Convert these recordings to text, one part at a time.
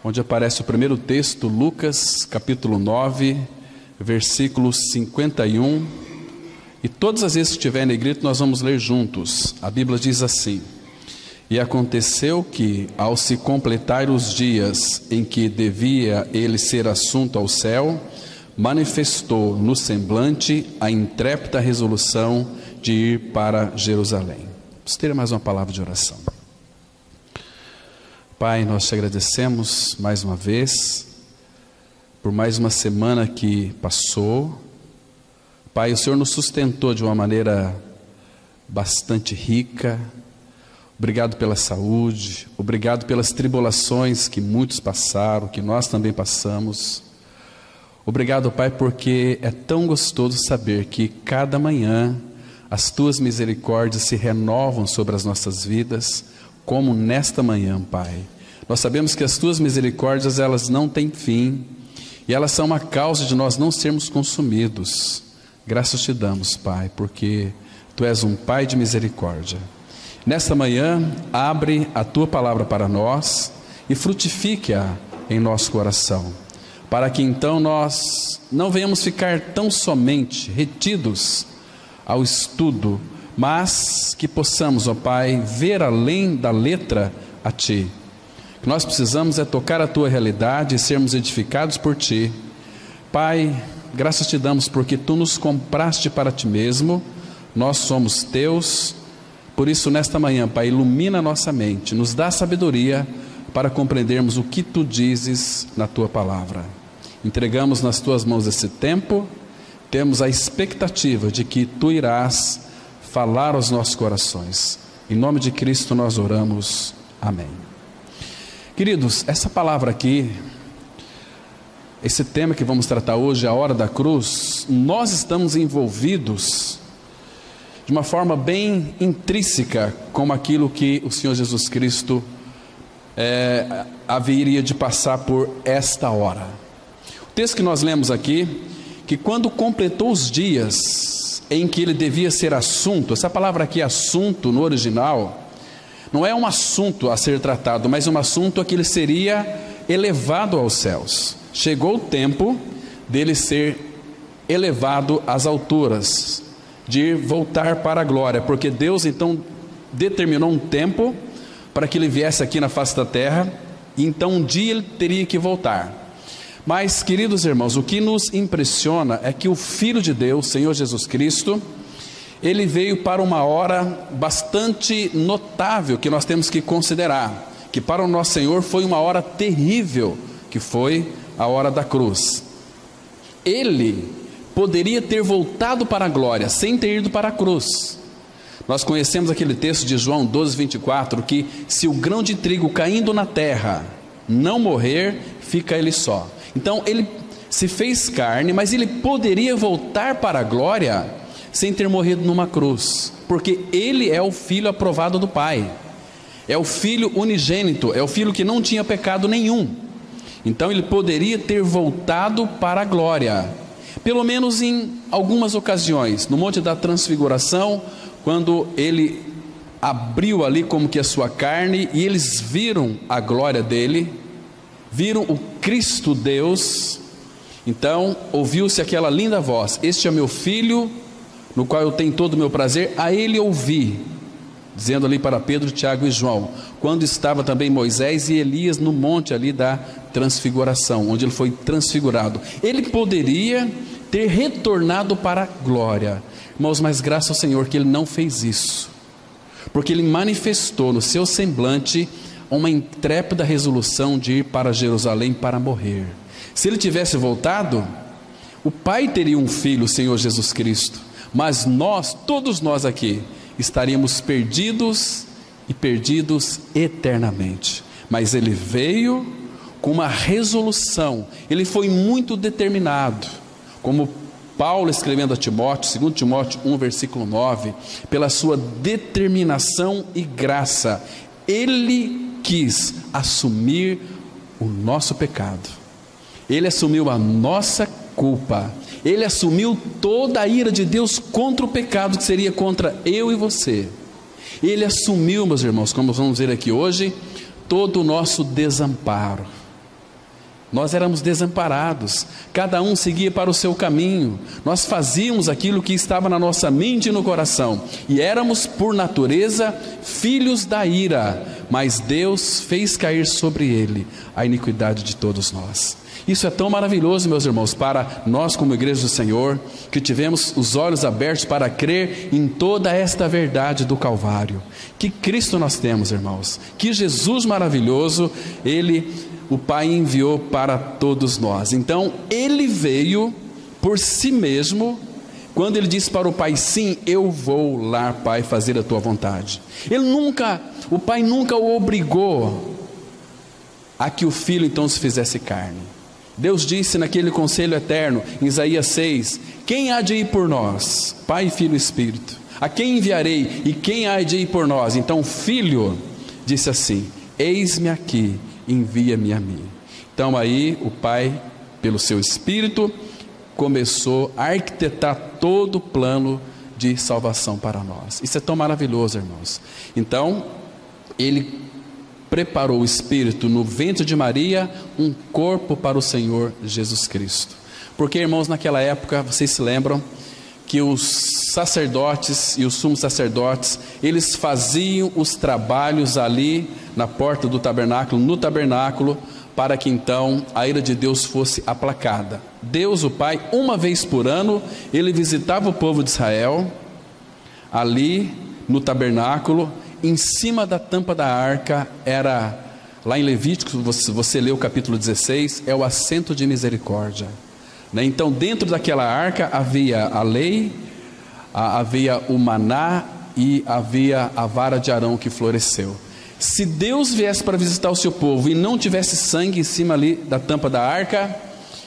onde aparece o primeiro texto, Lucas capítulo 9, versículos 51. E todas as vezes que estiver negrito nós vamos ler juntos. A Bíblia diz assim: E aconteceu que, ao se completar os dias em que devia ele ser assunto ao céu, manifestou no semblante a intrépida resolução de ir para Jerusalém. Vamos ter mais uma palavra de oração. Pai, nós te agradecemos mais uma vez por mais uma semana que passou. Pai, o Senhor nos sustentou de uma maneira bastante rica. Obrigado pela saúde, obrigado pelas tribulações que muitos passaram, que nós também passamos. Obrigado, Pai, porque é tão gostoso saber que cada manhã as Tuas misericórdias se renovam sobre as nossas vidas, como nesta manhã, Pai. Nós sabemos que as Tuas misericórdias, elas não têm fim, e elas são a causa de nós não sermos consumidos. Graças te damos, Pai, porque Tu és um Pai de misericórdia. Nesta manhã, abre a Tua palavra para nós e frutifique-a em nosso coração, para que então nós não venhamos ficar tão somente retidos ao estudo, mas que possamos, ó Pai, ver além da letra a Ti. O que nós precisamos é tocar a Tua realidade e sermos edificados por Ti. Pai, graças te damos porque Tu nos compraste para Ti mesmo, nós somos Teus. Por isso, nesta manhã, Pai, ilumina a nossa mente, nos dá sabedoria para compreendermos o que Tu dizes na Tua palavra. Entregamos nas Tuas mãos esse tempo, temos a expectativa de que Tu irás falar aos nossos corações. Em nome de Cristo nós oramos. Amém. Queridos, essa palavra aqui, esse tema que vamos tratar hoje, a hora da cruz, nós estamos envolvidos de uma forma bem intrínseca com aquilo que o Senhor Jesus Cristo haveria de passar por esta hora. O texto que nós lemos aqui, que quando completou os dias em que ele devia ser assunto, essa palavra aqui, assunto, no original, não é um assunto a ser tratado, mas um assunto a que ele seria elevado aos céus. Chegou o tempo dele ser elevado às alturas, de voltar para a glória, porque Deus então determinou um tempo para que ele viesse aqui na face da terra, e então um dia ele teria que voltar. Mas, queridos irmãos, o que nos impressiona é que o Filho de Deus, Senhor Jesus Cristo, ele veio para uma hora bastante notável que nós temos que considerar, que para o nosso Senhor foi uma hora terrível, que foi a hora da cruz. Ele poderia ter voltado para a glória sem ter ido para a cruz. Nós conhecemos aquele texto de João 12, 24, que se o grão de trigo caindo na terra não morrer, fica ele só. Então ele se fez carne, mas ele poderia voltar para a glória sem ter morrido numa cruz, porque ele é o Filho aprovado do Pai, é o Filho unigênito, é o Filho que não tinha pecado nenhum. Então ele poderia ter voltado para a glória, pelo menos em algumas ocasiões. No Monte da Transfiguração, quando ele abriu ali como que a sua carne, e eles viram a glória dele, viram o Cristo Deus, então ouviu-se aquela linda voz: este é meu Filho, no qual eu tenho todo o meu prazer, a ele ouvi, dizendo ali para Pedro, Tiago e João, quando estava também Moisés e Elias no monte ali da Transfiguração, onde ele foi transfigurado. Ele poderia ter retornado para a glória, irmãos, mas graças ao Senhor que ele não fez isso, porque ele manifestou no seu semblante uma intrépida resolução de ir para Jerusalém para morrer. Se ele tivesse voltado, o Pai teria um filho, o Senhor Jesus Cristo, mas nós, todos nós aqui, estaríamos perdidos e perdidos eternamente. Mas ele veio com uma resolução, ele foi muito determinado, como Paulo escrevendo a Timóteo, 2 Timóteo 1, versículo 9, pela sua determinação e graça, ele quis assumir o nosso pecado, ele assumiu a nossa culpa, ele assumiu toda a ira de Deus contra o pecado que seria contra eu e você. Ele assumiu, meus irmãos, como vamos ver aqui hoje, todo o nosso desamparo. Nós éramos desamparados, cada um seguia para o seu caminho, nós fazíamos aquilo que estava na nossa mente e no coração, e éramos por natureza filhos da ira, mas Deus fez cair sobre ele a iniquidade de todos nós. Isso é tão maravilhoso, meus irmãos, para nós como igreja do Senhor, que tivemos os olhos abertos para crer em toda esta verdade do Calvário. Que Cristo nós temos, irmãos, que Jesus maravilhoso, o Pai enviou para todos nós. Então ele veio por si mesmo, quando ele disse para o Pai: sim, eu vou lá, Pai, fazer a tua vontade. O Pai nunca o obrigou a que o Filho então se fizesse carne. Deus disse naquele conselho eterno, em Isaías 6, quem há de ir por nós? Pai, Filho e Espírito. A quem enviarei e quem há de ir por nós? Então o Filho disse assim: eis-me aqui, envia-me a mim. Então aí o Pai, pelo seu Espírito, começou a arquitetar todo o plano de salvação para nós. Isso é tão maravilhoso, irmãos. Então ele preparou o Espírito no ventre de Maria, um corpo para o Senhor Jesus Cristo. Porque, irmãos, naquela época, vocês se lembram que os sacerdotes e os sumos sacerdotes, eles faziam os trabalhos ali na porta do tabernáculo, no tabernáculo, para que então a ira de Deus fosse aplacada. Deus, o Pai, uma vez por ano, ele visitava o povo de Israel, ali no tabernáculo. Em cima da tampa da arca era, lá em Levítico, você lê o capítulo 16, é o assento de misericórdia, né? Então dentro daquela arca havia a lei, havia o maná e havia a vara de Arão que floresceu. Se Deus viesse para visitar o seu povo e não tivesse sangue em cima ali da tampa da arca,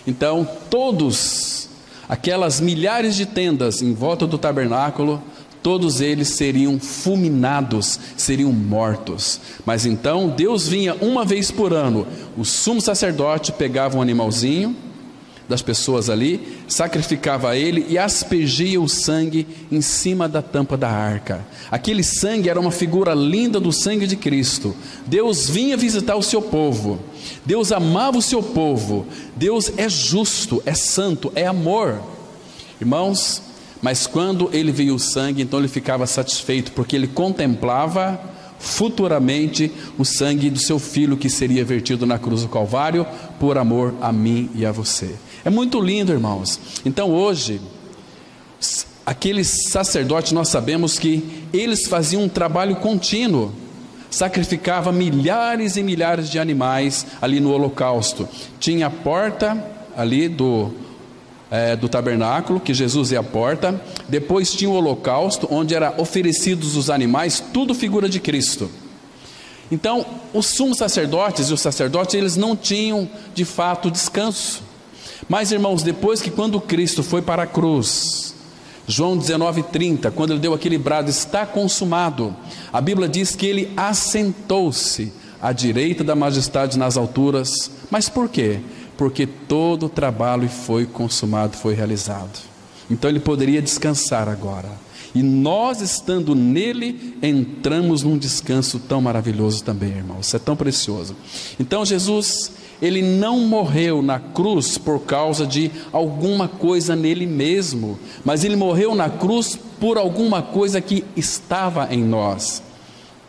então todos, aquelas milhares de tendas em volta do tabernáculo, todos eles seriam fulminados, seriam mortos. Mas então Deus vinha uma vez por ano, o sumo sacerdote pegava um animalzinho das pessoas ali, sacrificava ele e aspergia o sangue em cima da tampa da arca. Aquele sangue era uma figura linda do sangue de Cristo. Deus vinha visitar o seu povo, Deus amava o seu povo, Deus é justo, é santo, é amor, irmãos. Mas quando ele via o sangue, então ele ficava satisfeito, porque ele contemplava futuramente o sangue do seu filho que seria vertido na cruz do Calvário, por amor a mim e a você. É muito lindo, irmãos. Então hoje, aqueles sacerdotes, nós sabemos que eles faziam um trabalho contínuo, sacrificava milhares e milhares de animais ali no holocausto. Tinha a porta ali do tabernáculo, que Jesus é a porta. Depois tinha o holocausto, onde eram oferecidos os animais, tudo figura de Cristo. Então os sumos sacerdotes e os sacerdotes, eles não tinham de fato descanso. Mas, irmãos, depois que quando Cristo foi para a cruz, João 19:30, quando ele deu aquele brado, está consumado, a Bíblia diz que ele assentou-se à direita da majestade nas alturas. Mas por quê? Porque todo o trabalho foi consumado, foi realizado. Então ele poderia descansar agora. E nós, estando nele, entramos num descanso tão maravilhoso também, irmãos. Isso é tão precioso. Então Jesus, ele não morreu na cruz por causa de alguma coisa nele mesmo, mas ele morreu na cruz por alguma coisa que estava em nós,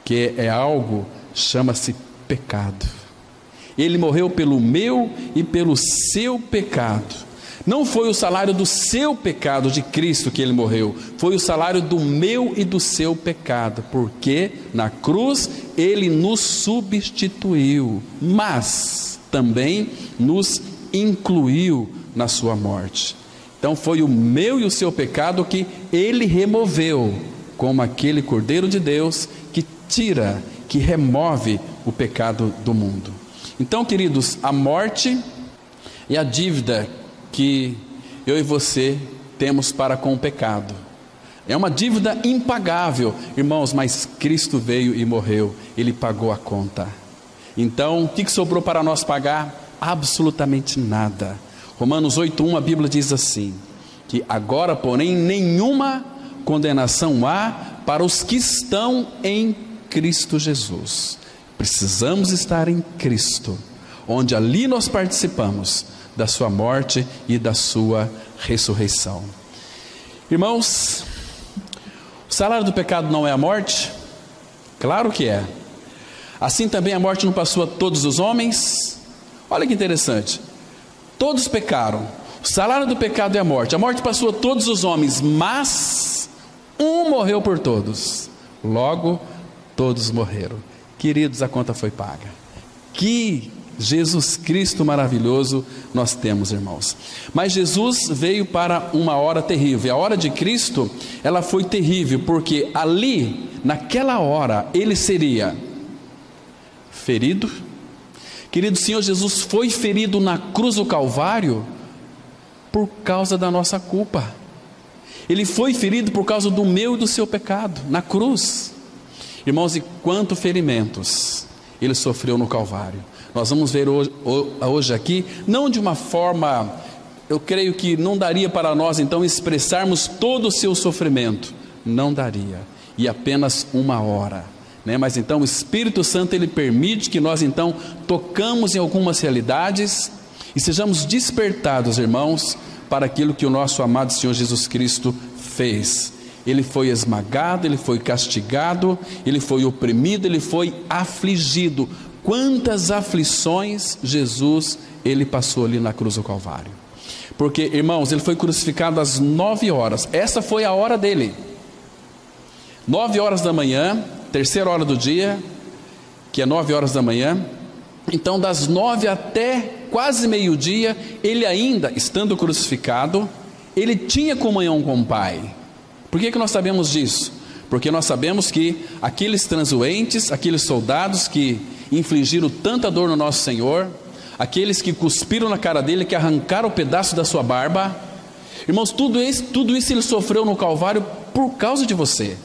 que é algo, chama-se pecado. Ele morreu pelo meu e pelo seu pecado. Não foi o salário do seu pecado de Cristo que ele morreu, foi o salário do meu e do seu pecado, porque na cruz ele nos substituiu, mas também nos incluiu na sua morte. Então foi o meu e o seu pecado que ele removeu, como aquele Cordeiro de Deus que tira, que remove o pecado do mundo. Então, queridos, a morte e a dívida que eu e você temos para com o pecado é uma dívida impagável, irmãos, mas Cristo veio e morreu, ele pagou a conta. Então, o que sobrou para nós pagar? Absolutamente nada. Romanos 8:1, a Bíblia diz assim, que agora, porém, nenhuma condenação há para os que estão em Cristo Jesus. Precisamos estar em Cristo, onde ali nós participamos da sua morte e da sua ressurreição. Irmãos, o salário do pecado não é a morte? Claro que é. Assim também a morte não passou a todos os homens? Olha que interessante. Todos pecaram. O salário do pecado é a morte. A morte passou a todos os homens, mas um morreu por todos. Logo, todos morreram. Queridos, a conta foi paga. Que Jesus Cristo maravilhoso nós temos, irmãos. Mas Jesus veio para uma hora terrível. E a hora de Cristo, ela foi terrível, porque ali, naquela hora, ele seria ferido. Querido, o Senhor Jesus foi ferido na cruz do Calvário por causa da nossa culpa. Ele foi ferido por causa do meu e do seu pecado, na cruz. Irmãos, e quantos ferimentos ele sofreu no Calvário. Nós vamos ver hoje aqui, não de uma forma, eu creio que não daria para nós então expressarmos todo o seu sofrimento. Não daria, e apenas uma hora, né? Mas então o Espírito Santo, ele permite que nós então tocamos em algumas realidades e sejamos despertados, irmãos, para aquilo que o nosso amado Senhor Jesus Cristo fez. Ele foi esmagado, ele foi castigado, ele foi oprimido, ele foi afligido. Quantas aflições Jesus, ele passou ali na cruz do Calvário. Porque, irmãos, ele foi crucificado às 9 horas. Essa foi a hora dele. 9 horas da manhã, terceira hora do dia, que é 9 horas da manhã. Então, das 9 até quase meio-dia, ele ainda, estando crucificado, ele tinha comunhão com o Pai. Por que nós sabemos disso? Porque nós sabemos que aqueles transuentes, aqueles soldados que infligiram tanta dor no nosso Senhor, aqueles que cuspiram na cara dele, que arrancaram o pedaço da sua barba, irmãos, tudo isso ele sofreu no Calvário por causa de você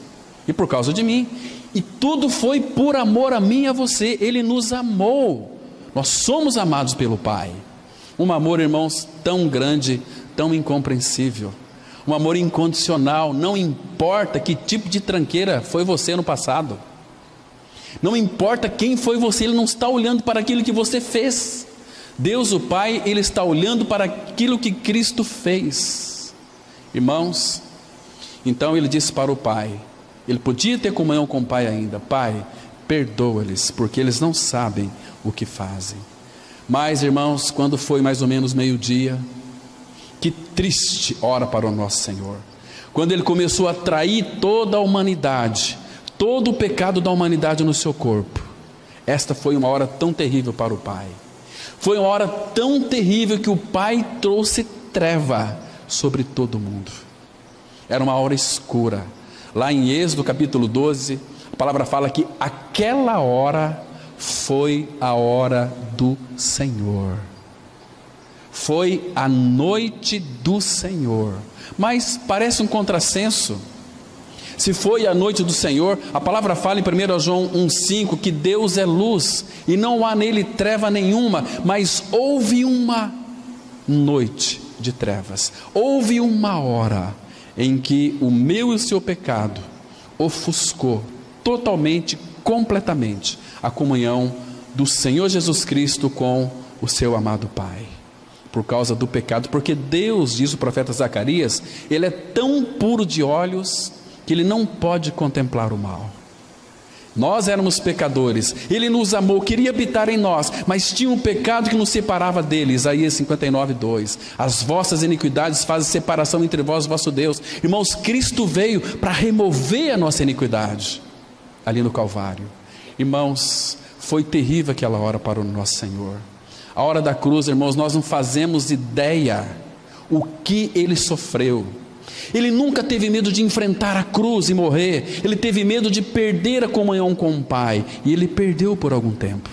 e por causa de mim. E tudo foi por amor a mim e a você. Ele nos amou. Nós somos amados pelo Pai. Um amor, irmãos, tão grande, tão incompreensível. Um amor incondicional. Não importa que tipo de tranqueira foi você no passado. Não importa quem foi você. Ele não está olhando para aquilo que você fez. Deus, o Pai, Ele está olhando para aquilo que Cristo fez. Irmãos, então Ele disse para o Pai. Ele podia ter comunhão com o Pai ainda. Pai, perdoa-lhes, porque eles não sabem o que fazem. Mas, irmãos, quando foi mais ou menos meio-dia, que triste hora para o nosso Senhor. Quando Ele começou a trair toda a humanidade, todo o pecado da humanidade no seu corpo. Esta foi uma hora tão terrível para o Pai. Foi uma hora tão terrível que o Pai trouxe treva sobre todo mundo. Era uma hora escura. Lá em Êxodo capítulo 12, a palavra fala que aquela hora foi a hora do Senhor. Foi a noite do Senhor. Mas parece um contrassenso. Se foi a noite do Senhor, a palavra fala em 1 João 1,5 que Deus é luz e não há nele treva nenhuma, mas houve uma noite de trevas, houve uma hora em que o meu e o seu pecado ofuscou totalmente, completamente a comunhão do Senhor Jesus Cristo com o seu amado Pai, por causa do pecado, porque Deus, diz o profeta Zacarias, Ele é tão puro de olhos que Ele não pode contemplar o mal. Nós éramos pecadores, Ele nos amou, queria habitar em nós, mas tinha um pecado que nos separava dele. Isaías 59:2, as vossas iniquidades fazem separação entre vós e vosso Deus. Irmãos, Cristo veio para remover a nossa iniquidade, ali no Calvário. Irmãos, foi terrível aquela hora para o nosso Senhor. A hora da cruz, irmãos, nós não fazemos ideia o que Ele sofreu. Ele nunca teve medo de enfrentar a cruz e morrer. Ele teve medo de perder a comunhão com o Pai, e Ele perdeu por algum tempo,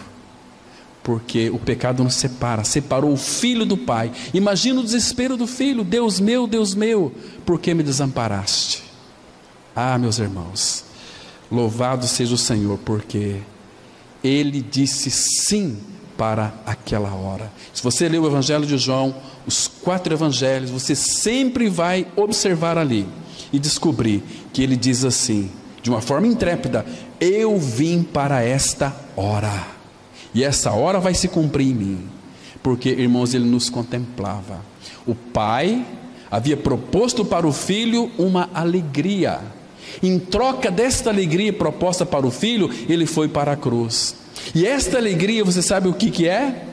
porque o pecado nos separou o Filho do Pai. Imagina o desespero do Filho: Deus meu, por que me desamparaste? Ah, meus irmãos, louvado seja o Senhor, porque Ele disse sim para aquela hora. Se você ler o Evangelho de João, os 4 evangelhos, você sempre vai observar ali e descobrir que ele diz assim, de uma forma intrépida: eu vim para esta hora. E essa hora vai se cumprir em mim. Porque, irmãos, ele nos contemplava. O Pai havia proposto para o Filho uma alegria. Em troca desta alegria proposta para o Filho, ele foi para a cruz. E esta alegria, você sabe o que é?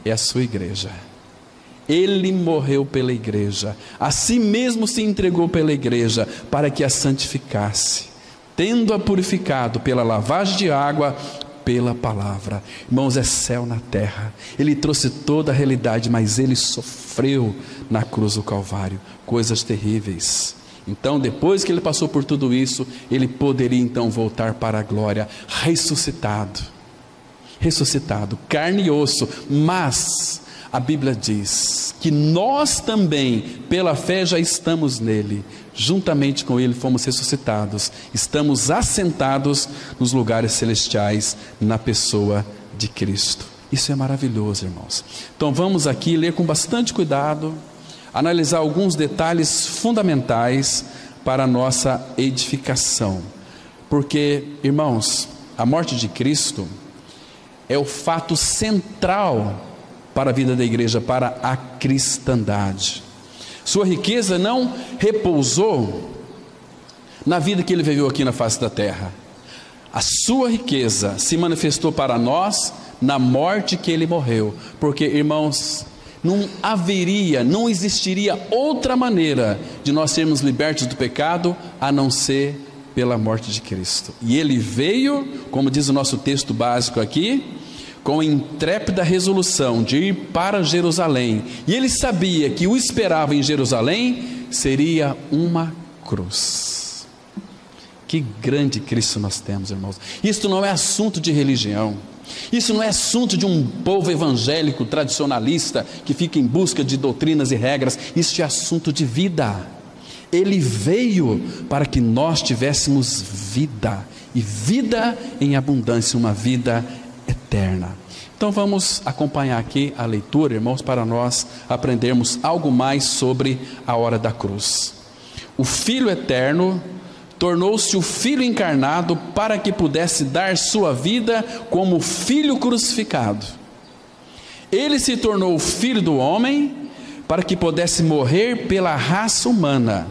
É a sua igreja. Ele morreu pela igreja, a si mesmo se entregou pela igreja, para que a santificasse, tendo-a purificado pela lavagem de água, pela palavra. Irmãos, é céu na terra. Ele trouxe toda a realidade, mas ele sofreu na cruz do Calvário, coisas terríveis. Então, depois que ele passou por tudo isso, ele poderia então voltar para a glória, ressuscitado, carne e osso. Mas a Bíblia diz que nós também, pela fé, já estamos nele. Juntamente com ele fomos ressuscitados, estamos assentados nos lugares celestiais, na pessoa de Cristo. Isso é maravilhoso, irmãos. Então vamos aqui ler com bastante cuidado, analisar alguns detalhes fundamentais para a nossa edificação. Porque, irmãos, a morte de Cristo é o fato central para a vida da igreja, para a cristandade. Sua riqueza não repousou na vida que ele viveu aqui na face da terra. A sua riqueza se manifestou para nós na morte que ele morreu. Porque, irmãos, não existiria outra maneira de nós sermos libertos do pecado a não ser pela morte de Cristo. E ele veio, como diz o nosso texto básico aqui, com intrépida resolução de ir para Jerusalém. E ele sabia que o esperava em Jerusalém seria uma cruz. Que grande Cristo nós temos, irmãos. Isso não é assunto de religião. Isso não é assunto de um povo evangélico tradicionalista que fica em busca de doutrinas e regras. Isso é assunto de vida. Ele veio para que nós tivéssemos vida, e vida em abundância, uma vida eterna. Então vamos acompanhar aqui a leitura, irmãos, para nós aprendermos algo mais sobre a hora da cruz. O Filho eterno tornou-se o Filho encarnado para que pudesse dar sua vida como Filho crucificado. Ele se tornou o Filho do homem para que pudesse morrer pela raça humana.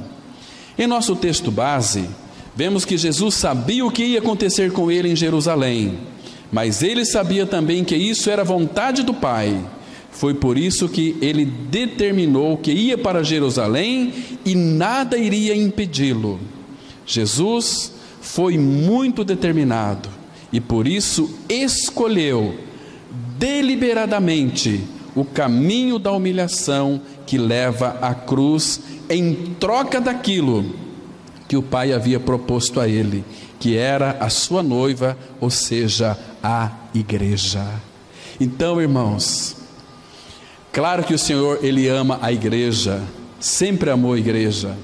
Em nosso texto base, vemos que Jesus sabia o que ia acontecer com ele em Jerusalém, mas ele sabia também que isso era vontade do Pai. Foi por isso que ele determinou que ia para Jerusalém e nada iria impedi-lo. Jesus foi muito determinado e por isso escolheu deliberadamente o caminho da humilhação que leva à cruz, em troca daquilo que o Pai havia proposto a ele, que era a sua noiva, ou seja, a igreja. Então, irmãos, claro que o Senhor, Ele ama a igreja, sempre amou a igreja,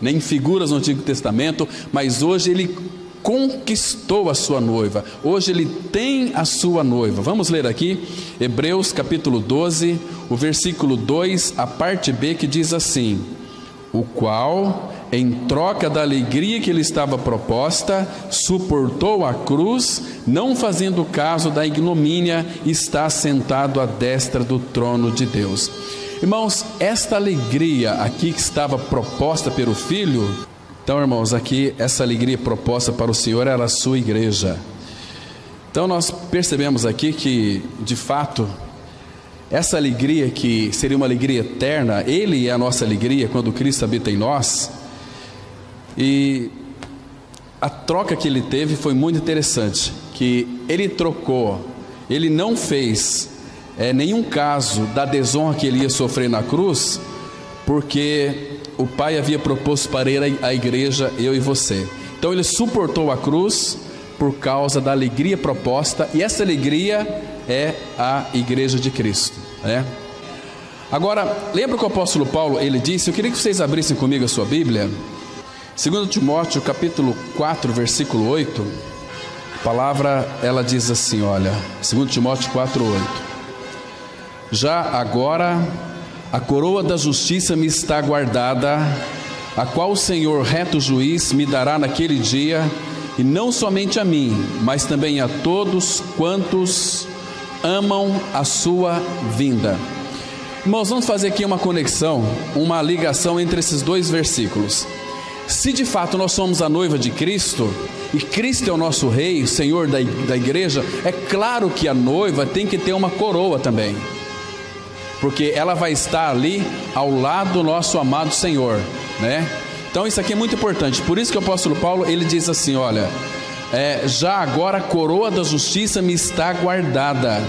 nem figuras no Antigo Testamento, mas hoje Ele conquistou a sua noiva, hoje Ele tem a sua noiva. Vamos ler aqui, Hebreus capítulo 12, o versículo 2, a parte B, que diz assim: o qual, em troca da alegria que lhe estava proposta, suportou a cruz, não fazendo caso da ignomínia, está sentado à destra do trono de Deus. Irmãos, esta alegria aqui que estava proposta pelo Filho, então, irmãos, aqui essa alegria proposta para o Senhor era a sua igreja. Então nós percebemos aqui que, de fato, essa alegria que seria uma alegria eterna, Ele é a nossa alegria quando Cristo habita em nós. E a troca que Ele teve foi muito interessante, que Ele trocou, Ele não fez nenhum caso da desonra que Ele ia sofrer na cruz, porque o Pai havia proposto para Ele a igreja, eu e você. Então Ele suportou a cruz por causa da alegria proposta, e essa alegria é a igreja de Cristo, né? Agora, lembra que o apóstolo Paulo, ele disse, eu queria que vocês abrissem comigo a sua Bíblia, 2 Timóteo capítulo 4, versículo 8, a palavra, ela diz assim, olha, 2 Timóteo 4, 8, já agora a coroa da justiça me está guardada, a qual o Senhor reto juiz me dará naquele dia, e não somente a mim, mas também a todos quantos amam a sua vinda. Irmãos, vamos fazer aqui uma conexão, uma ligação entre esses dois versículos. Se de fato nós somos a noiva de Cristo, e Cristo é o nosso rei, o Senhor da igreja, é claro que a noiva tem que ter uma coroa também, porque ela vai estar ali ao lado do nosso amado Senhor, né? Então isso aqui é muito importante. Por isso que o apóstolo Paulo, ele diz assim, olha, já agora a coroa da justiça me está guardada,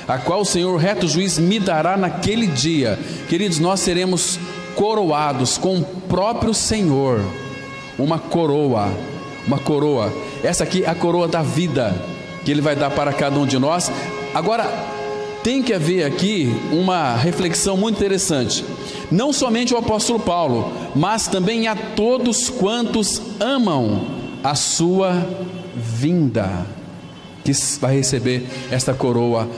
a qual o Senhor reto juiz me dará naquele dia. Queridos, nós seremos coroados com o próprio Senhor, uma coroa, essa aqui é a coroa da vida, que Ele vai dar para cada um de nós. Agora, tem que haver aqui uma reflexão muito interessante, não somente o apóstolo Paulo, mas também a todos quantos amam a sua vinda, que vai receber esta coroa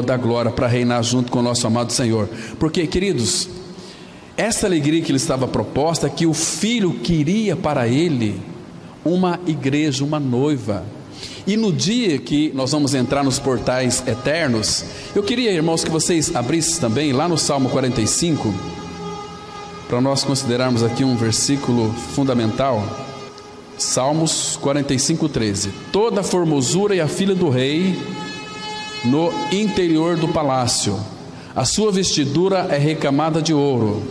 da glória, para reinar junto com o nosso amado Senhor. Porque, queridos, essa alegria que lhe estava proposta, que o Filho queria para ele uma igreja, uma noiva. E no dia que nós vamos entrar nos portais eternos, eu queria, irmãos, que vocês abrissem também lá no Salmo 45, para nós considerarmos aqui um versículo fundamental. Salmos 45:13. Toda a formosura e a filha do rei no interior do palácio, a sua vestidura é recamada de ouro,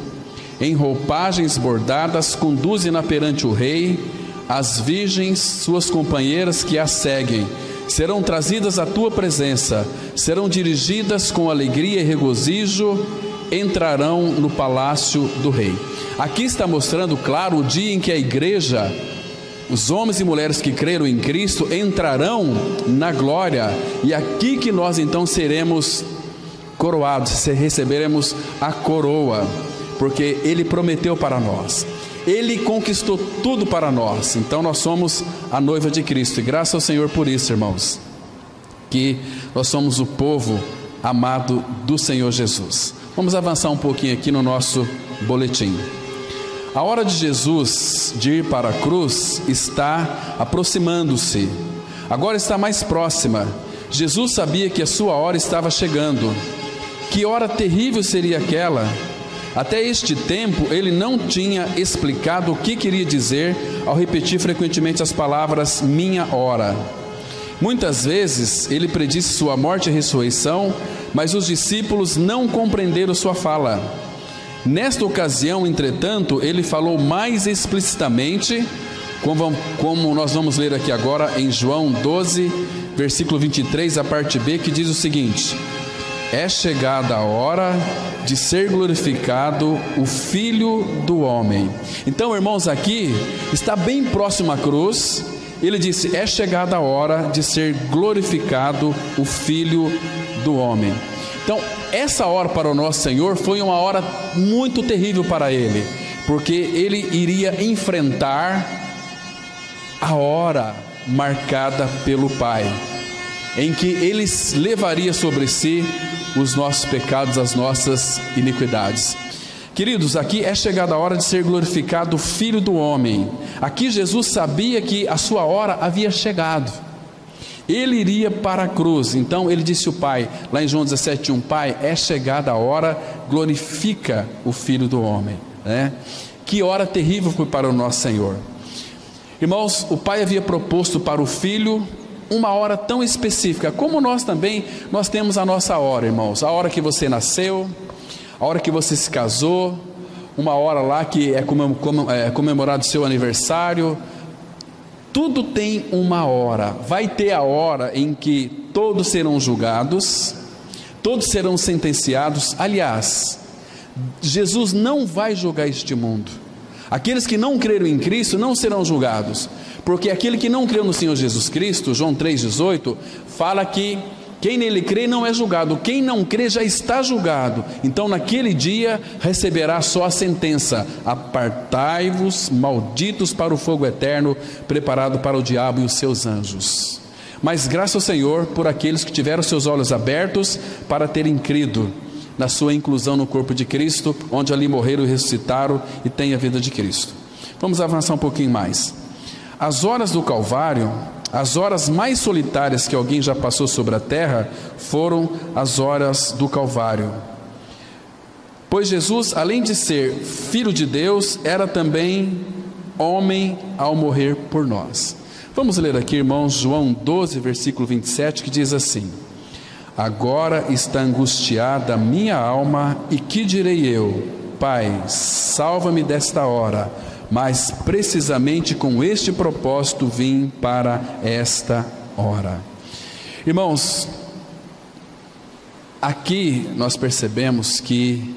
em roupagens bordadas conduzem-na perante o rei. As virgens, suas companheiras que a seguem, serão trazidas à tua presença, serão dirigidas com alegria e regozijo, entrarão no palácio do rei. Aqui está mostrando claro o dia em que a igreja, os homens e mulheres que creram em Cristo, entrarão na glória, e aqui que nós então seremos coroados, receberemos a coroa, porque Ele prometeu para nós, Ele conquistou tudo para nós. Então nós somos a noiva de Cristo, e graças ao Senhor por isso, irmãos, que nós somos o povo amado do Senhor Jesus. Vamos avançar um pouquinho aqui no nosso boletim. A hora de Jesus de ir para a cruz está aproximando-se, agora está mais próxima. Jesus sabia que a sua hora estava chegando. Que hora terrível seria aquela? Até este tempo ele não tinha explicado o que queria dizer ao repetir frequentemente as palavras minha hora. Muitas vezes ele predisse sua morte e ressurreição, mas os discípulos não compreenderam sua fala. Nesta ocasião, entretanto, ele falou mais explicitamente, como nós vamos ler aqui agora em João 12, versículo 23, a parte B, que diz o seguinte: é chegada a hora de ser glorificado o Filho do Homem. Então, irmãos, aqui está bem próximo à cruz. Ele disse: é chegada a hora de ser glorificado o Filho do Homem. Então, essa hora para o nosso Senhor foi uma hora muito terrível para Ele, porque Ele iria enfrentar a hora marcada pelo Pai, em que Ele levaria sobre si os nossos pecados, as nossas iniquidades. Queridos, aqui é chegada a hora de ser glorificado o Filho do Homem. Aqui Jesus sabia que a sua hora havia chegado. Ele iria para a cruz. Então ele disse ao Pai, lá em João 17:1, Pai, é chegada a hora, glorifica o Filho do Homem, né? Que hora terrível foi para o nosso Senhor. Irmãos, o Pai havia proposto para o Filho uma hora tão específica, como nós também, nós temos a nossa hora, irmãos. A hora que você nasceu, a hora que você se casou, uma hora lá que é comemorado o seu aniversário. Tudo tem uma hora. Vai ter a hora em que todos serão julgados, todos serão sentenciados. Aliás, Jesus não vai julgar este mundo. Aqueles que não creram em Cristo não serão julgados, porque aquele que não creu no Senhor Jesus Cristo, João 3,18, fala que quem nele crê não é julgado, quem não crê já está julgado. Então naquele dia receberá só a sentença: apartai-vos, malditos, para o fogo eterno, preparado para o diabo e os seus anjos. Mas graças ao Senhor por aqueles que tiveram seus olhos abertos para terem crido na sua inclusão no corpo de Cristo, onde ali morreram e ressuscitaram e têm a vida de Cristo. Vamos avançar um pouquinho mais. As horas do Calvário, as horas mais solitárias que alguém já passou sobre a terra, foram as horas do Calvário. Pois Jesus, além de ser Filho de Deus, era também homem ao morrer por nós. Vamos ler aqui, irmãos, João 12, versículo 27, que diz assim: agora está angustiada a minha alma, e que direi eu? Pai, salva-me desta hora. Mas precisamente com este propósito vim para esta hora. Irmãos, aqui nós percebemos que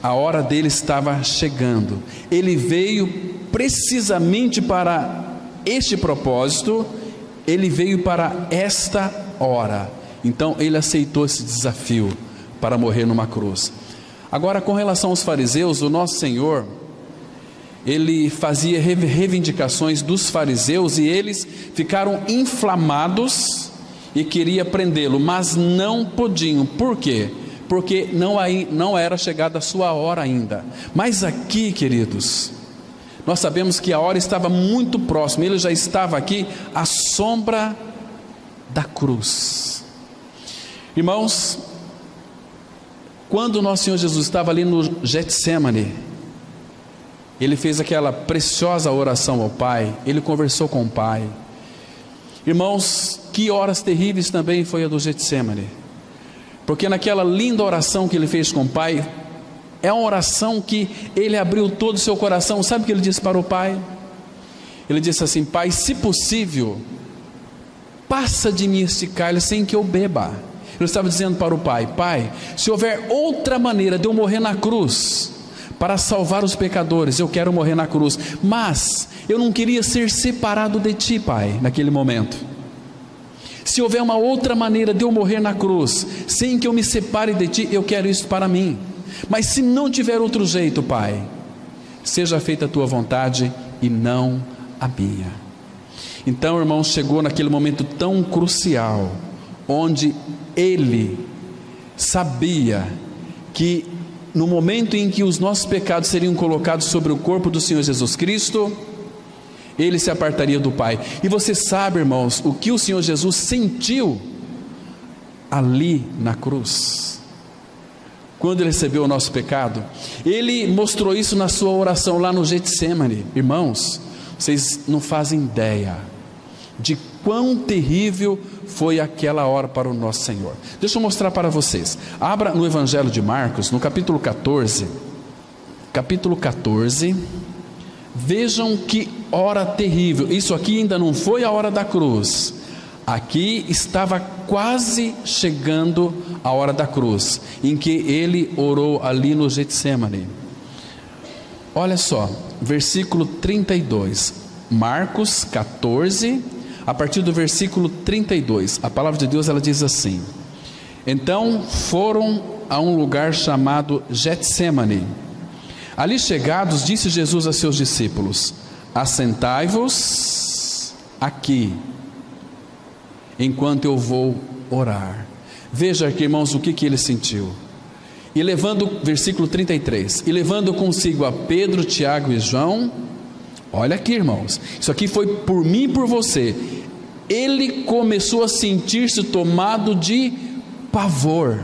a hora dele estava chegando. Ele veio precisamente para este propósito, ele veio para esta hora. Então ele aceitou esse desafio para morrer numa cruz. Agora, com relação aos fariseus, o nosso Senhor, ele fazia reivindicações dos fariseus, e eles ficaram inflamados e queria prendê-lo, mas não podiam. Por quê? Porque não era chegada a sua hora ainda. Mas aqui, queridos, nós sabemos que a hora estava muito próxima. Ele já estava aqui à sombra da cruz. Irmãos, quando o nosso Senhor Jesus estava ali no Getsêmani, ele fez aquela preciosa oração ao Pai, ele conversou com o Pai. Irmãos, que horas terríveis também foi a do Getsêmani, porque naquela linda oração que ele fez com o Pai, é uma oração que ele abriu todo o seu coração. Sabe o que ele disse para o Pai? Ele disse assim: Pai, se possível, passa de mim este cálice sem que eu beba. Ele estava dizendo para o Pai: Pai, se houver outra maneira de eu morrer na cruz para salvar os pecadores, eu quero morrer na cruz, mas eu não queria ser separado de Ti, Pai, naquele momento. Se houver uma outra maneira de eu morrer na cruz, sem que eu me separe de Ti, eu quero isso para mim. Mas se não tiver outro jeito, Pai, seja feita a Tua vontade e não a minha. Então, irmãos, chegou naquele momento tão crucial, onde ele sabia que no momento em que os nossos pecados seriam colocados sobre o corpo do Senhor Jesus Cristo, ele se apartaria do Pai. E você sabe, irmãos, o que o Senhor Jesus sentiu ali na cruz, quando ele recebeu o nosso pecado? Ele mostrou isso na sua oração lá no Getsêmani. Irmãos, vocês não fazem ideia de quão terrível foi aquela hora para o nosso Senhor. Deixa eu mostrar para vocês. Abra no Evangelho de Marcos, no capítulo 14. Capítulo 14. Vejam que hora terrível. Isso aqui ainda não foi a hora da cruz. Aqui estava quase chegando a hora da cruz, em que ele orou ali no Getsêmani. Olha só, versículo 32. Marcos 14, a partir do versículo 32, a palavra de Deus, ela diz assim: então foram a um lugar chamado Getsêmani. Ali chegados, disse Jesus a seus discípulos: assentai-vos aqui, enquanto eu vou orar. Veja aqui, irmãos, o que ele sentiu. E levando, versículo 33, e levando consigo a Pedro, Tiago e João. Olha aqui, irmãos, isso aqui foi por mim e por você. Ele começou a sentir-se tomado de pavor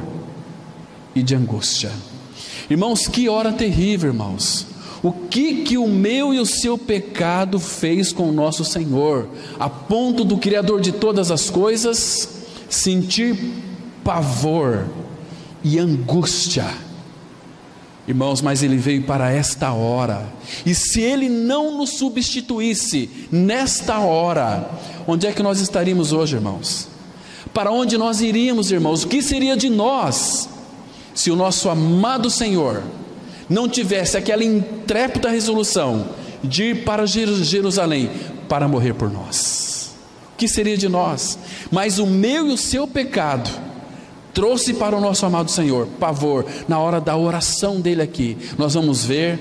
e de angústia. Irmãos, que hora terrível, irmãos. O que o meu e o seu pecado fez com o nosso Senhor, a ponto do Criador de todas as coisas sentir pavor e angústia. Irmãos, mas ele veio para esta hora, e se ele não nos substituísse nesta hora, onde é que nós estaríamos hoje, irmãos? Para onde nós iríamos, irmãos? O que seria de nós se o nosso amado Senhor não tivesse aquela intrépida resolução de ir para Jerusalém para morrer por nós? O que seria de nós? Mas o meu e o seu pecado trouxe para o nosso amado Senhor pavor. Na hora da oração dele aqui, nós vamos ver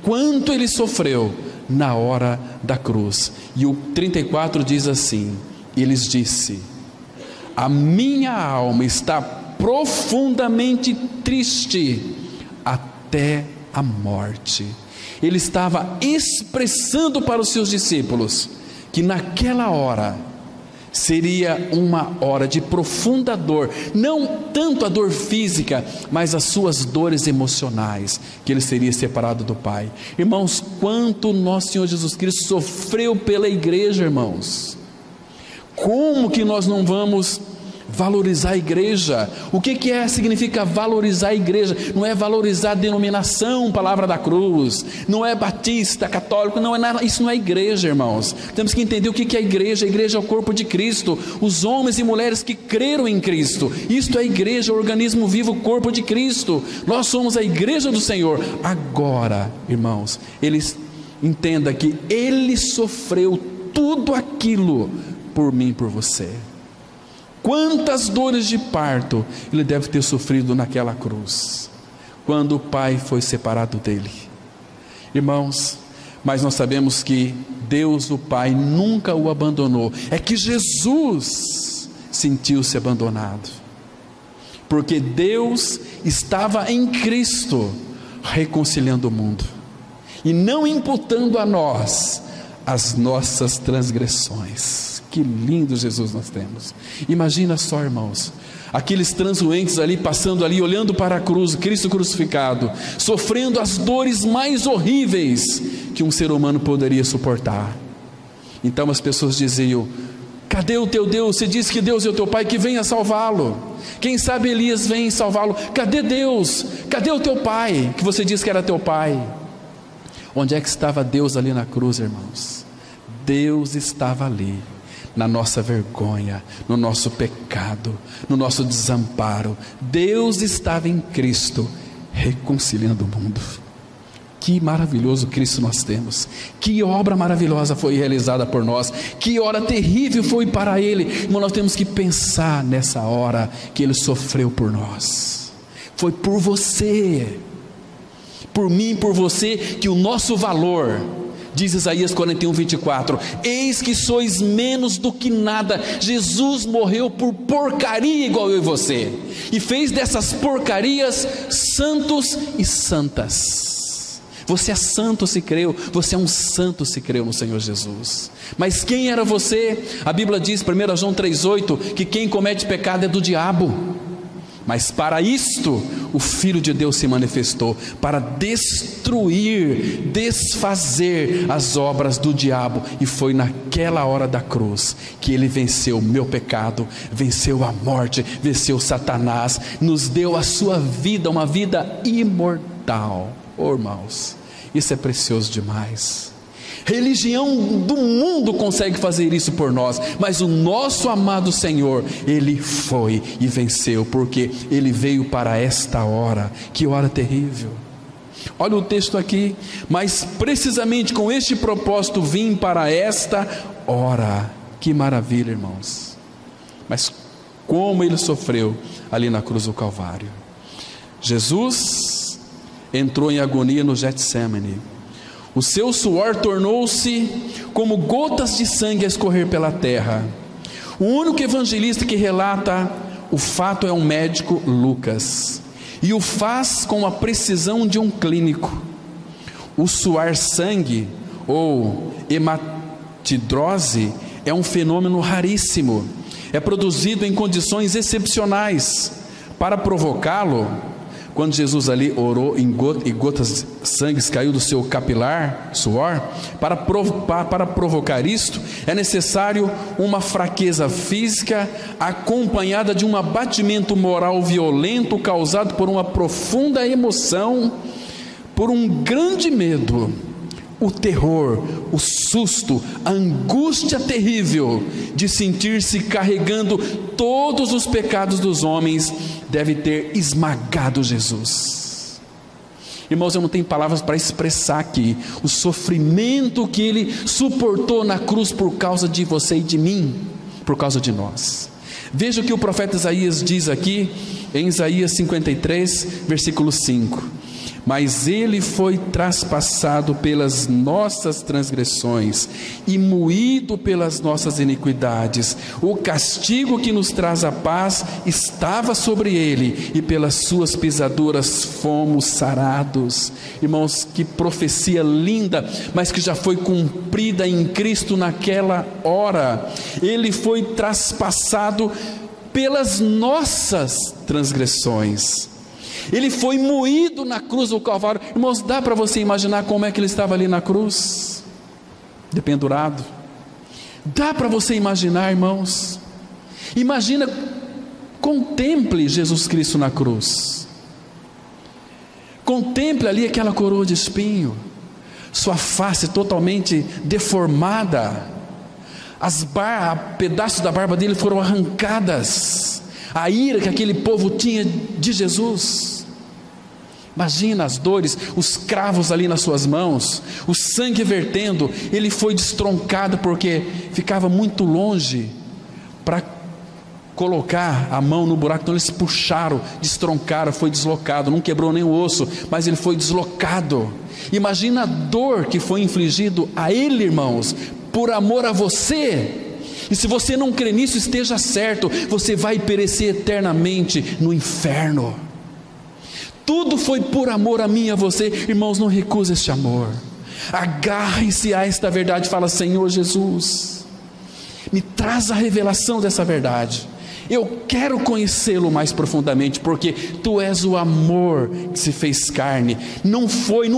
quanto ele sofreu na hora da cruz. E o 34 diz assim: e lhes disse: a minha alma está profundamente triste até a morte. Ele estava expressando para os seus discípulos que naquela hora seria uma hora de profunda dor, não tanto a dor física, mas as suas dores emocionais, que ele seria separado do Pai. Irmãos, quanto nosso Senhor Jesus Cristo sofreu pela igreja, irmãos. Como que nós não vamos valorizar a igreja? O que significa valorizar a igreja? Não é valorizar a denominação, palavra da cruz, não é batista, católico, não é nada, isso não é igreja, irmãos. Temos que entender o que é a igreja. A igreja é o corpo de Cristo, os homens e mulheres que creram em Cristo. Isto é a igreja, o organismo vivo, o corpo de Cristo. Nós somos a igreja do Senhor. Agora, irmãos, entenda que Ele sofreu tudo aquilo por mim e por você. Quantas dores de parto Ele deve ter sofrido naquela cruz, quando o Pai foi separado dele. Irmãos, mas nós sabemos que Deus, o Pai, nunca o abandonou. É que Jesus sentiu-se abandonado, porque Deus estava em Cristo reconciliando o mundo e não imputando a nós as nossas transgressões. Que lindo Jesus nós temos. Imagina só, irmãos, aqueles transuentes ali, passando ali, olhando para a cruz, Cristo crucificado, sofrendo as dores mais horríveis que um ser humano poderia suportar. Então as pessoas diziam: cadê o teu Deus? Você disse que Deus é o teu Pai, que venha salvá-lo. Quem sabe Elias vem salvá-lo. Cadê Deus? Cadê o teu Pai, que você disse que era teu Pai? Onde é que estava Deus ali na cruz, irmãos? Deus estava ali, na nossa vergonha, no nosso pecado, no nosso desamparo. Deus estava em Cristo, reconciliando o mundo. Que maravilhoso Cristo nós temos. Que obra maravilhosa foi realizada por nós. Que hora terrível foi para Ele. Mas nós temos que pensar nessa hora que Ele sofreu por nós. Foi por você, por mim, por você, que o nosso valor, diz Isaías 41:24, eis que sois menos do que nada. Jesus morreu por porcaria igual eu e você, e fez dessas porcarias santos e santas. Você é santo se creu, você é um santo se creu no Senhor Jesus. Mas quem era você? A Bíblia diz, 1 João 3,8, que quem comete pecado é do diabo. Mas para isto o Filho de Deus se manifestou, para destruir, desfazer as obras do diabo. E foi naquela hora da cruz que Ele venceu o meu pecado, venceu a morte, venceu Satanás, nos deu a sua vida, uma vida imortal. Oh, irmãos, isso é precioso demais. Religião do mundo consegue fazer isso por nós, mas o nosso amado Senhor, Ele foi e venceu, porque Ele veio para esta hora. Que hora terrível! Olha o texto aqui: mas precisamente com este propósito vim para esta hora. Que maravilha, irmãos! Mas como Ele sofreu ali na cruz do Calvário. Jesus entrou em agonia no Getsêmani. O seu suor tornou-se como gotas de sangue a escorrer pela terra. O único evangelista que relata o fato é um médico, Lucas, e o faz com a precisão de um clínico. O suar sangue, ou hematidrose, é um fenômeno raríssimo. É produzido em condições excepcionais. Para provocá-lo, quando Jesus ali orou e gotas de sangue caiu do seu capilar, suor, para provocar isto, é necessário uma fraqueza física acompanhada de um abatimento moral violento causado por uma profunda emoção, por um grande medo, o terror, o susto, a angústia terrível de sentir-se carregando todos os pecados dos homens, deve ter esmagado Jesus. Irmãos, eu não tenho palavras para expressar aqui o sofrimento que Ele suportou na cruz por causa de você e de mim, por causa de nós. Veja o que o profeta Isaías diz aqui em Isaías 53, versículo 5: mas ele foi traspassado pelas nossas transgressões e moído pelas nossas iniquidades. O castigo que nos traz a paz estava sobre ele, e pelas suas pisaduras fomos sarados. Irmãos, que profecia linda, mas que já foi cumprida em Cristo naquela hora. Ele foi traspassado pelas nossas transgressões. Ele foi moído na cruz do Calvário. Irmãos, dá para você imaginar como é que ele estava ali na cruz, dependurado? Dá para você imaginar, irmãos? Imagina, contemple Jesus Cristo na cruz. Contemple ali aquela coroa de espinho, sua face totalmente deformada, pedaços da barba dele foram arrancadas, a ira que aquele povo tinha de Jesus. Imagina as dores, os cravos ali nas suas mãos, o sangue vertendo. Ele foi destroncado porque ficava muito longe para colocar a mão no buraco, então eles puxaram, destroncaram, foi deslocado, não quebrou nem o osso, mas ele foi deslocado. Imagina a dor que foi infligido a ele, irmãos, por amor a você. E se você não crê nisso, esteja certo, você vai perecer eternamente no inferno. Tudo foi por amor a mim e a você. Irmãos, não recuse este amor, agarre-se a esta verdade. Fala: Senhor Jesus, me traz a revelação dessa verdade. Eu quero conhecê-lo mais profundamente, porque tu és o amor que se fez carne. Não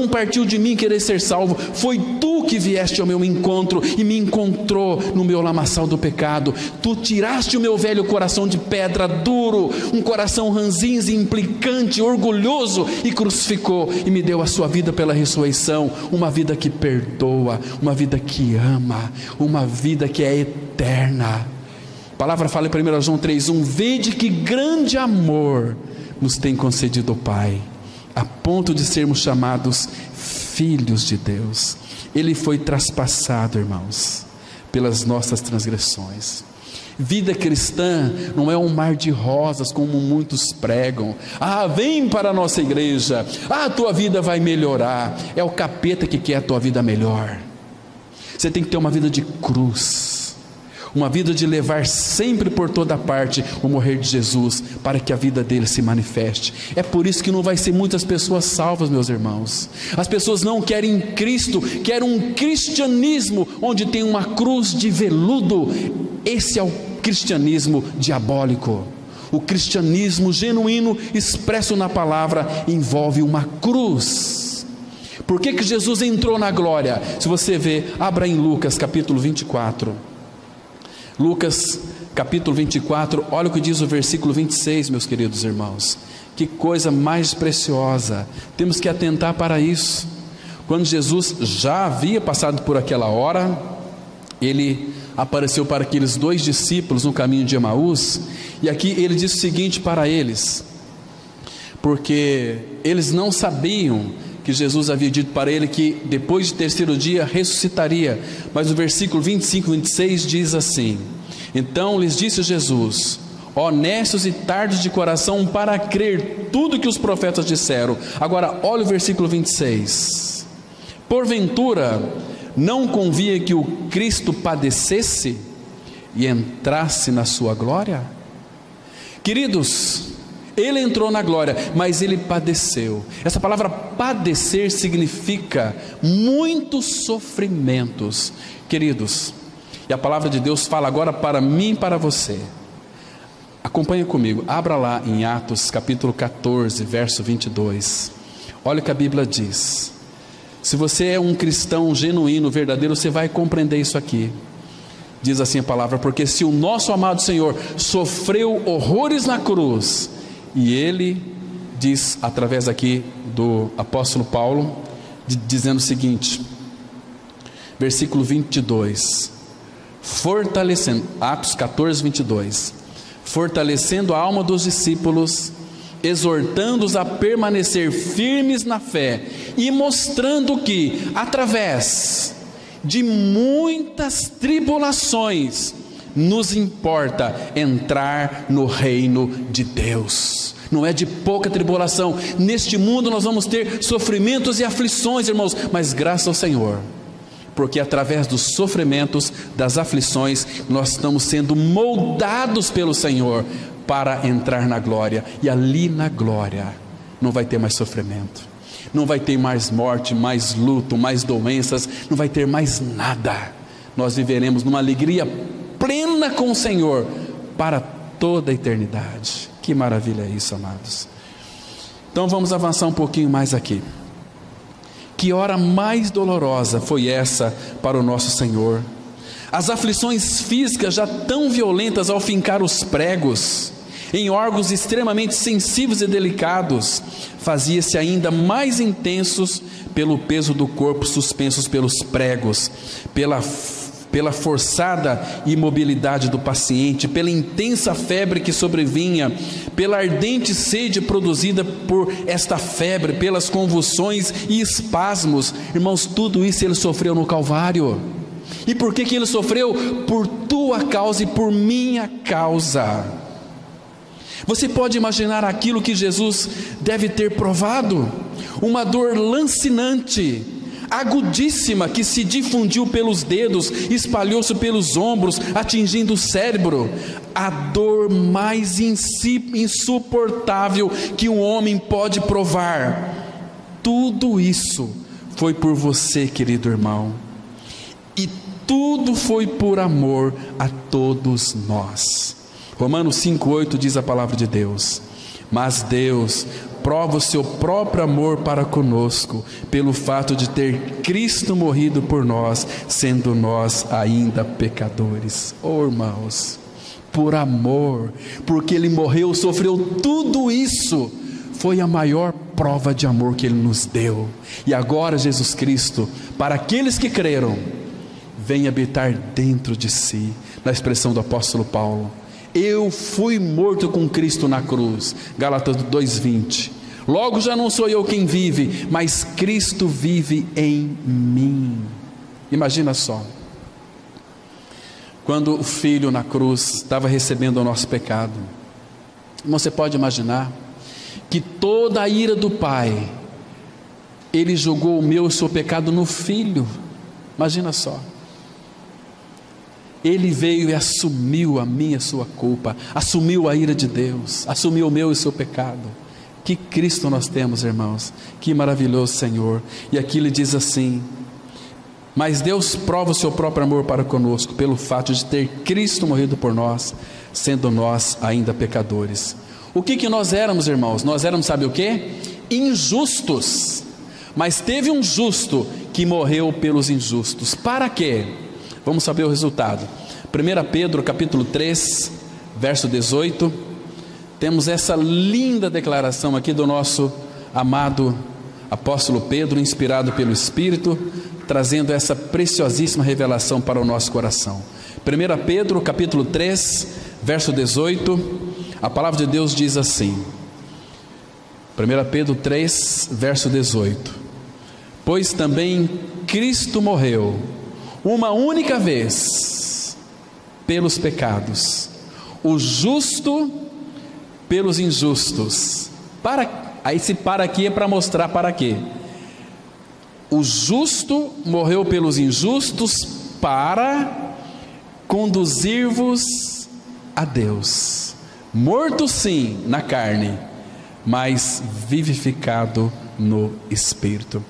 partiu de mim querer ser salvo, foi tu que vieste ao meu encontro e me encontrou no meu lamaçal do pecado. Tu tiraste o meu velho coração de pedra duro, um coração ranzinza, implicante, orgulhoso, e crucificou e me deu a sua vida pela ressurreição, uma vida que perdoa, uma vida que ama, uma vida que é eterna. A palavra fala em 1 João 3,1: vede que grande amor nos tem concedido o Pai, a ponto de sermos chamados filhos de Deus. Ele foi traspassado, irmãos, pelas nossas transgressões. Vida cristã não é um mar de rosas como muitos pregam. Vem para a nossa igreja, a tua vida vai melhorar. É o capeta que quer a tua vida melhor. Você tem que ter uma vida de cruz, uma vida de levar sempre por toda parte o morrer de Jesus, para que a vida dele se manifeste. É por isso que não vai ser muitas pessoas salvas, meus irmãos. As pessoas não querem Cristo, querem um cristianismo onde tem uma cruz de veludo. Esse é o cristianismo diabólico. O cristianismo genuíno, expresso na palavra, envolve uma cruz. Por que Jesus entrou na glória? Se você ver, abra em Lucas capítulo 24. Lucas capítulo 24, olha o que diz o versículo 26, meus queridos irmãos. Que coisa mais preciosa, temos que atentar para isso. Quando Jesus já havia passado por aquela hora, ele apareceu para aqueles 2 discípulos no caminho de Emaús, e aqui ele diz o seguinte para eles, porque eles não sabiam que Jesus havia dito para ele que depois do 3º dia ressuscitaria. Mas o versículo 25 e 26 diz assim: então lhes disse Jesus: honestos e tardos de coração para crer tudo que os profetas disseram. Agora olha o versículo 26: porventura não convinha que o Cristo padecesse e entrasse na sua glória? Queridos, ele entrou na glória, mas ele padeceu. Essa palavra padecer significa muitos sofrimentos, queridos. E a palavra de Deus fala agora para mim e para você. Acompanha comigo, abra lá em Atos capítulo 14, verso 22. Olha o que a Bíblia diz. Se você é um cristão genuíno, verdadeiro, você vai compreender isso aqui. Diz assim a palavra: porque se o nosso amado Senhor sofreu horrores na cruz, e ele diz através aqui do apóstolo Paulo, dizendo o seguinte, versículo 22, fortalecendo, Atos 14, 22, fortalecendo a alma dos discípulos, exortando-os a permanecer firmes na fé, e mostrando que através de muitas tribulações nos importa entrar no reino de Deus. não é de pouca tribulação. Neste mundo nós vamos ter sofrimentos e aflições, irmãos, mas graças ao Senhor, porque através dos sofrimentos, das aflições, nós estamos sendo moldados pelo Senhor para entrar na glória. E ali na glória não vai ter mais sofrimento, não vai ter mais morte, mais luto, mais doenças, não vai ter mais nada. Nós viveremos numa alegria plena com o Senhor para toda a eternidade. Que maravilha é isso, amados. Então vamos avançar um pouquinho mais aqui. Que hora mais dolorosa foi essa para o nosso Senhor? As aflições físicas já tão violentas ao fincar os pregos em órgãos extremamente sensíveis e delicados, fazia-se ainda mais intensos pelo peso do corpo suspensos pelos pregos, pela forçada imobilidade do paciente, pela intensa febre que sobrevinha, pela ardente sede produzida por esta febre, pelas convulsões e espasmos. Irmãos, tudo isso ele sofreu no Calvário. E por que ele sofreu? Por tua causa e por minha causa. Você pode imaginar aquilo que Jesus deve ter provado? Uma dor lancinante, agudíssima, que se difundiu pelos dedos, espalhou-se pelos ombros, atingindo o cérebro. A dor mais insuportável que um homem pode provar. Tudo isso foi por você, querido irmão, e tudo foi por amor a todos nós. Romanos 5,8 diz a palavra de Deus: mas Deus prova o seu próprio amor para conosco, pelo fato de ter Cristo morrido por nós, sendo nós ainda pecadores. Oh, irmãos, por amor, porque Ele morreu, sofreu tudo isso, foi a maior prova de amor que Ele nos deu. E agora Jesus Cristo, para aqueles que creram, vem habitar dentro de si. Na expressão do apóstolo Paulo: eu fui morto com Cristo na cruz, Gálatas 2,20. Logo já não sou eu quem vive, mas Cristo vive em mim. Imagina só, quando o Filho na cruz estava recebendo o nosso pecado, você pode imaginar que toda a ira do Pai, Ele jogou o meu e o seu pecado no Filho. Imagina só, Ele veio e assumiu a minha e a sua culpa, assumiu a ira de Deus, assumiu o meu e o seu pecado. Que Cristo nós temos, irmãos, que maravilhoso Senhor. E aqui ele diz assim: mas Deus prova o seu próprio amor para conosco, pelo fato de ter Cristo morrido por nós, sendo nós ainda pecadores. O que nós éramos, irmãos? Nós éramos, sabe o que? Injustos. Mas teve um justo que morreu pelos injustos. Para quê? Vamos saber o resultado. 1 Pedro capítulo 3, verso 18, temos essa linda declaração aqui do nosso amado apóstolo Pedro, inspirado pelo Espírito, trazendo essa preciosíssima revelação para o nosso coração. 1 Pedro capítulo 3, verso 18, a palavra de Deus diz assim, 1 Pedro 3, verso 18: pois também Cristo morreu uma única vez pelos pecados, o justo pelos injustos. Aí esse para aqui é para mostrar para quê. O justo morreu pelos injustos para conduzir-vos a Deus. Morto sim na carne, mas vivificado no Espírito.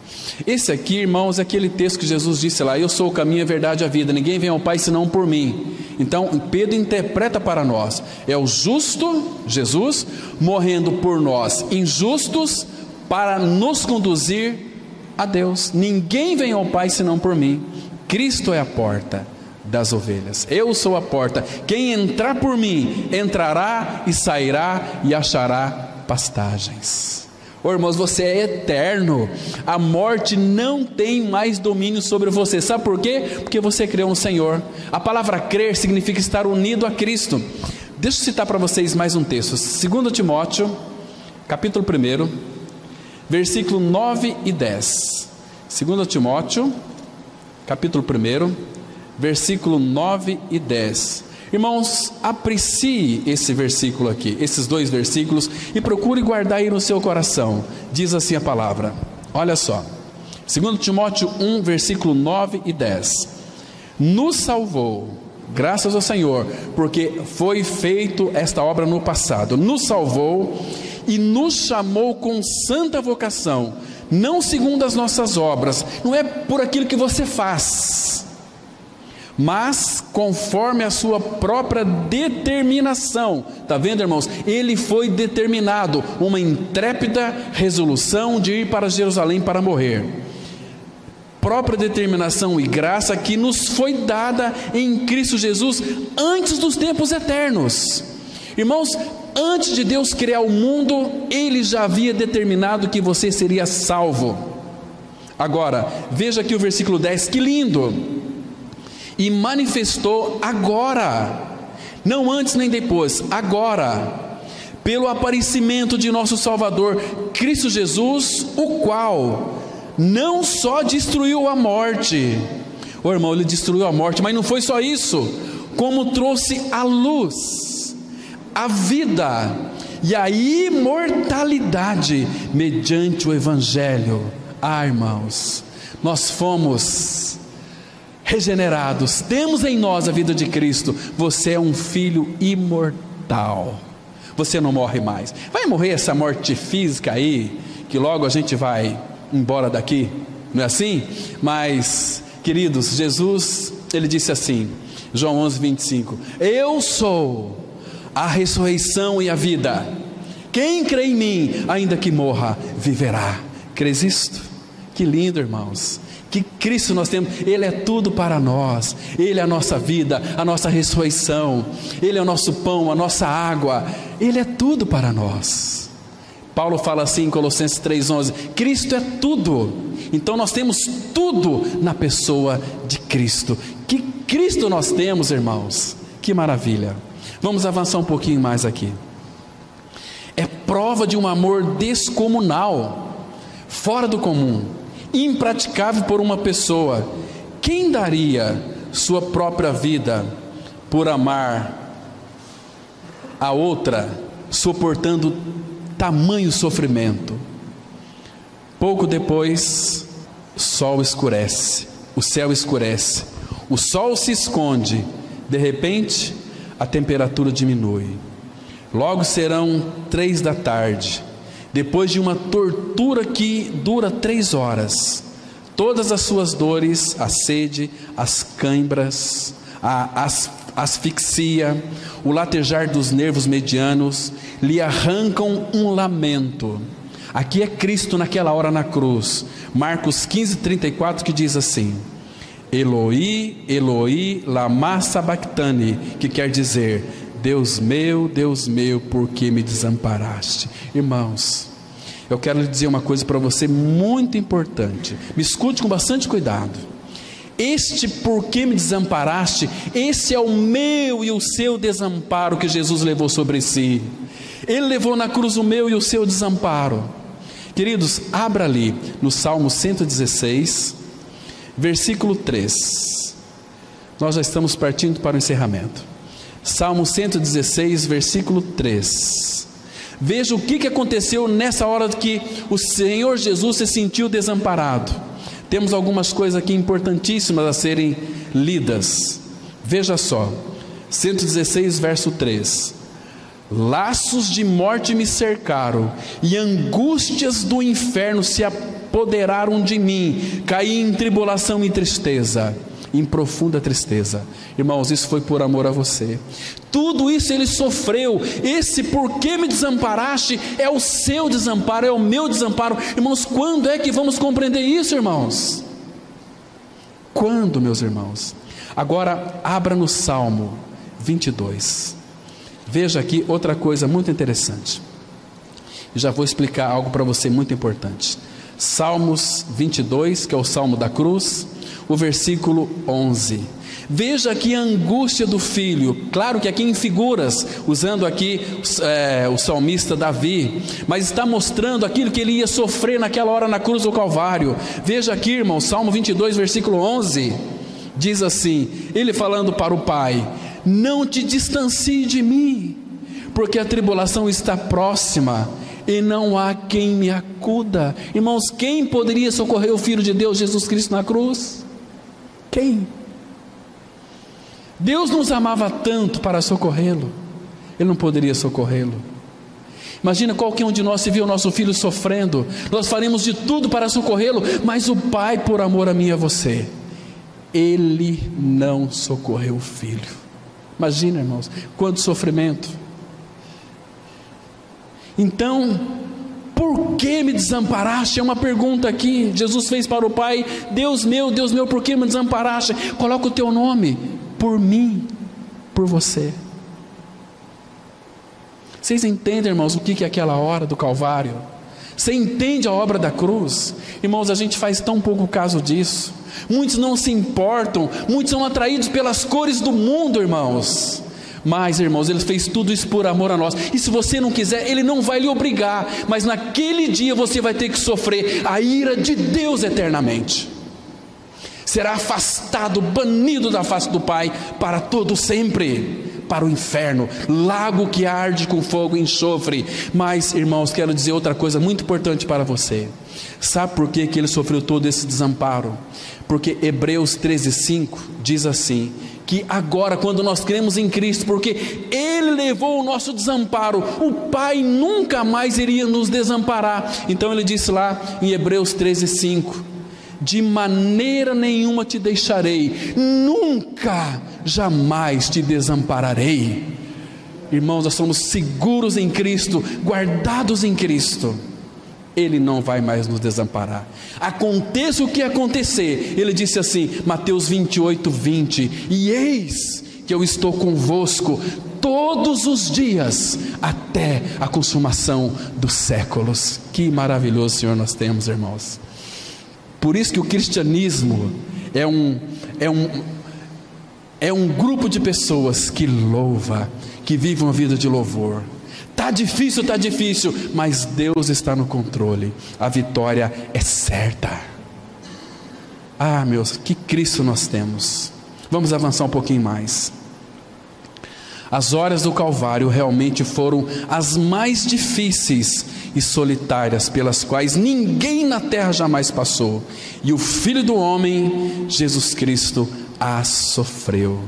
Esse aqui, irmãos, é aquele texto que Jesus disse lá: eu sou o caminho, a verdade e a vida, ninguém vem ao Pai senão por mim. Então Pedro interpreta para nós: é o justo, Jesus, morrendo por nós injustos, para nos conduzir a Deus. Ninguém vem ao Pai senão por mim. Cristo é a porta das ovelhas, eu sou a porta. Quem entrar por mim entrará e sairá e achará pastagens. Oh, irmãos, você é eterno. A morte não tem mais domínio sobre você. Sabe por quê? Porque você creu no Senhor. A palavra crer significa estar unido a Cristo. Deixa eu citar para vocês mais um texto. 2 Timóteo capítulo 1, versículo 9 e 10. 2 Timóteo capítulo 1, versículo 9 e 10. Irmãos, aprecie esse versículo aqui, esses 2 versículos, e procure guardar aí no seu coração. Diz assim a palavra, olha só, 2 Timóteo 1, versículo 9 e 10. Nos salvou, graças ao Senhor, porque foi feito esta obra no passado. Nos salvou e nos chamou com santa vocação, não segundo as nossas obras, não é por aquilo que você faz, mas conforme a sua própria determinação. Está vendo, irmãos? Ele foi determinado, uma intrépida resolução de ir para Jerusalém para morrer. Própria determinação e graça que nos foi dada em Cristo Jesus antes dos tempos eternos. Irmãos, antes de Deus criar o mundo, Ele já havia determinado que você seria salvo. Agora, veja aqui o versículo 10, que lindo! E manifestou agora, não antes nem depois, agora, pelo aparecimento de nosso Salvador, Cristo Jesus, o qual não só destruiu a morte, irmão, Ele destruiu a morte, mas não foi só isso, como trouxe a luz, a vida e a imortalidade mediante o Evangelho. Irmãos, nós fomos regenerados, temos em nós a vida de Cristo. Você é um filho imortal, você não morre mais. Vai morrer essa morte física aí, que logo a gente vai embora daqui, não é assim? Mas, queridos, Jesus, Ele disse assim, João 11, 25, eu sou a ressurreição e a vida, quem crê em mim, ainda que morra, viverá. Crês isto? Que lindo, irmãos, que Cristo nós temos. Ele é tudo para nós, Ele é a nossa vida, a nossa ressurreição, Ele é o nosso pão, a nossa água, Ele é tudo para nós. Paulo fala assim em Colossenses 3,11, Cristo é tudo. Então nós temos tudo na pessoa de Cristo. Que Cristo nós temos, irmãos, que maravilha. Vamos avançar um pouquinho mais aqui. É prova de um amor descomunal, fora do comum, impraticável por uma pessoa. Quem daria sua própria vida por amar a outra, suportando tamanho sofrimento? Pouco depois, o sol escurece, o céu escurece, o sol se esconde, de repente a temperatura diminui, logo serão 3 da tarde, depois de uma tortura que dura 3 horas, todas as suas dores, a sede, as cãibras, a asfixia, o latejar dos nervos medianos, lhe arrancam um lamento. Aqui é Cristo naquela hora na cruz, Marcos 15:34, que diz assim, Eloi, Eloi, lama sabachthani, que quer dizer, Deus meu, por que me desamparaste? Irmãos, eu quero lhe dizer uma coisa para você muito importante, me escute com bastante cuidado. Este por que me desamparaste, esse é o meu e o seu desamparo que Jesus levou sobre si. Ele levou na cruz o meu e o seu desamparo. Queridos, abra ali no Salmo 116, versículo 3. Nós já estamos partindo para o encerramento. Salmo 116, versículo 3. Veja o que aconteceu nessa hora que o Senhor Jesus se sentiu desamparado. Temos algumas coisas aqui importantíssimas a serem lidas. Veja só, 116, verso 3. Laços de morte me cercaram, e angústias do inferno se apoderaram de mim. Caí em tribulação e tristeza, em profunda tristeza. Irmãos, isso foi por amor a você. Tudo isso ele sofreu. Esse por que me desamparaste é o seu desamparo, é o meu desamparo. Irmãos, quando é que vamos compreender isso, irmãos? Quando, meus irmãos? Agora abra no Salmo 22. Veja aqui outra coisa muito interessante. Já vou explicar algo para você muito importante. Salmos 22, que é o Salmo da cruz, o versículo 11. Veja aqui a angústia do filho, claro que aqui em figuras, usando aqui o salmista Davi, mas está mostrando aquilo que ele ia sofrer naquela hora na cruz do Calvário. Veja aqui, irmão, Salmo 22, versículo 11, diz assim, ele falando para o pai, não te distancie de mim, porque a tribulação está próxima e não há quem me acuda. Irmãos, quem poderia socorrer o Filho de Deus, Jesus Cristo, na cruz? Quem? Deus nos amava tanto para socorrê-lo, Ele não poderia socorrê-lo. Imagina qualquer um de nós, se viu o nosso filho sofrendo, nós faremos de tudo para socorrê-lo, mas o Pai, por amor a mim e a você, Ele não socorreu o filho. Imagina, irmãos, quanto sofrimento. Então, por que me desamparaste? É uma pergunta aqui, Jesus fez para o Pai: Deus meu, por que me desamparaste? Coloca o teu nome, por mim, por você. Vocês entendem, irmãos, o que é aquela hora do Calvário? Você entende a obra da cruz? Irmãos, a gente faz tão pouco caso disso. Muitos não se importam, muitos são atraídos pelas cores do mundo, irmãos. Mas, irmãos, Ele fez tudo isso por amor a nós. E se você não quiser, Ele não vai lhe obrigar. Mas naquele dia você vai ter que sofrer a ira de Deus eternamente. Será afastado, banido da face do Pai para todo sempre, para o inferno, lago que arde com fogo e enxofre. Mas, irmãos, quero dizer outra coisa muito importante para você. Sabe por que Ele sofreu todo esse desamparo? Porque Hebreus 13:5 diz assim, que agora, quando nós cremos em Cristo, porque Ele levou o nosso desamparo, o Pai nunca mais iria nos desamparar. Então Ele disse lá em Hebreus 13:5, de maneira nenhuma te deixarei, nunca, jamais te desampararei. Irmãos, nós somos seguros em Cristo, guardados em Cristo. Ele não vai mais nos desamparar. Aconteça o que acontecer, Ele disse assim, Mateus 28:20, e eis que eu estou convosco todos os dias, até a consumação dos séculos. Que maravilhoso Senhor nós temos, irmãos. Por isso que o cristianismo é um grupo de pessoas que louva, que vive uma vida de louvor. Está difícil, mas Deus está no controle, a vitória é certa. Ah, meus, que Cristo nós temos. Vamos avançar um pouquinho mais. As horas do Calvário realmente foram as mais difíceis e solitárias, pelas quais ninguém na terra jamais passou, e o Filho do Homem, Jesus Cristo, as sofreu.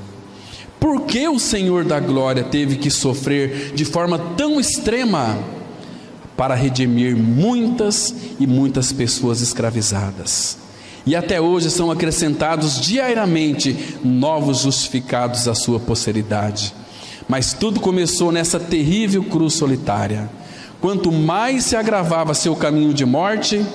Por que o Senhor da glória teve que sofrer de forma tão extrema? Para redimir muitas e muitas pessoas escravizadas. E até hoje são acrescentados diariamente novos justificados à sua posteridade. Mas tudo começou nessa terrível cruz solitária. Quanto mais se agravava seu caminho de morte,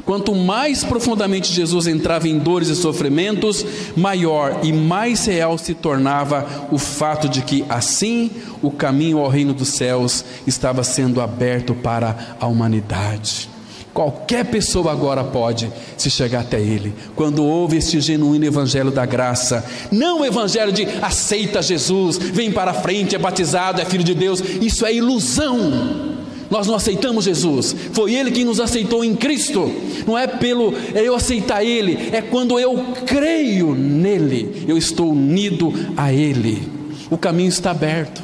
quanto mais profundamente Jesus entrava em dores e sofrimentos, maior e mais real se tornava o fato de que assim o caminho ao reino dos céus estava sendo aberto para a humanidade. Qualquer pessoa agora pode se chegar até Ele, quando ouve este genuíno evangelho da graça. Não o evangelho de aceita Jesus, vem para a frente, é batizado, é filho de Deus. Isso é ilusão. Nós não aceitamos Jesus, foi Ele quem nos aceitou em Cristo. Não é pelo eu aceitar Ele, é quando eu creio nele, eu estou unido a Ele. O caminho está aberto.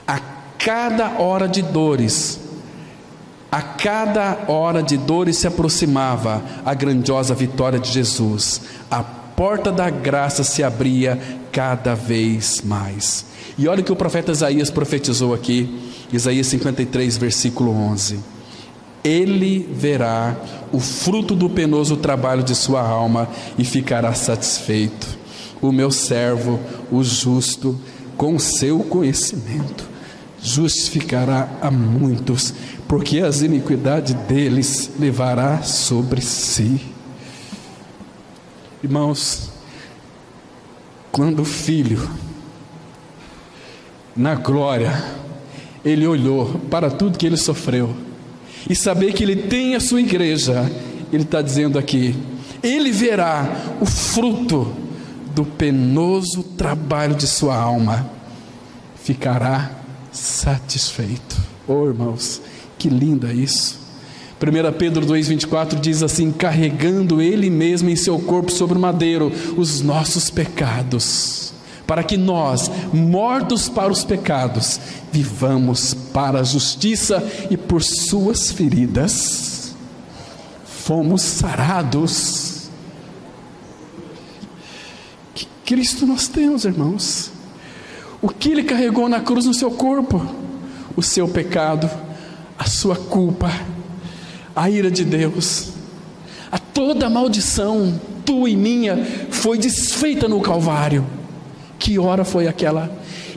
A cada hora de dores se aproximava a grandiosa vitória de Jesus. A porta da graça se abria cada vez mais. E olha o que o profeta Isaías profetizou aqui, Isaías 53, versículo 11. Ele verá o fruto do penoso trabalho de sua alma e ficará satisfeito. O meu servo, o justo, com seu conhecimento, justificará a muitos, porque as iniquidades deles levará sobre si. Irmãos, quando o Filho, na glória, Ele olhou para tudo que Ele sofreu, e saber que Ele tem a sua igreja, Ele está dizendo aqui, Ele verá o fruto do penoso trabalho de sua alma, ficará satisfeito. Oh, irmãos, que lindo é isso. 1 Pedro 2,24 diz assim, carregando Ele mesmo em seu corpo sobre o madeiro os nossos pecados, para que nós, mortos para os pecados, vivamos para a justiça, e por suas feridas fomos sarados. Que Cristo nós temos, irmãos. O que Ele carregou na cruz no seu corpo? O seu pecado, a sua culpa, a ira de Deus, a toda a maldição tua e minha foi desfeita no Calvário. Que hora foi aquela?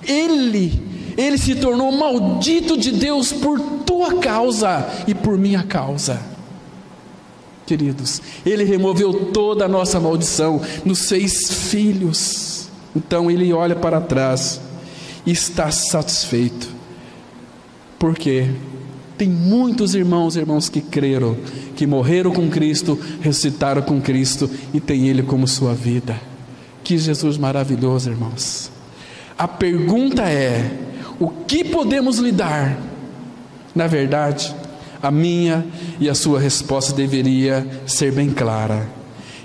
Ele se tornou maldito de Deus por tua causa e por minha causa. Queridos, Ele removeu toda a nossa maldição, nos fez filhos. Então Ele olha para trás e está satisfeito. Por quê? Tem muitos irmãos que creram, que morreram com Cristo, ressuscitaram com Cristo e tem Ele como sua vida. Que Jesus maravilhoso, irmãos. A pergunta é: o que podemos lhe dar? Na verdade, a minha e a sua resposta deveria ser bem clara: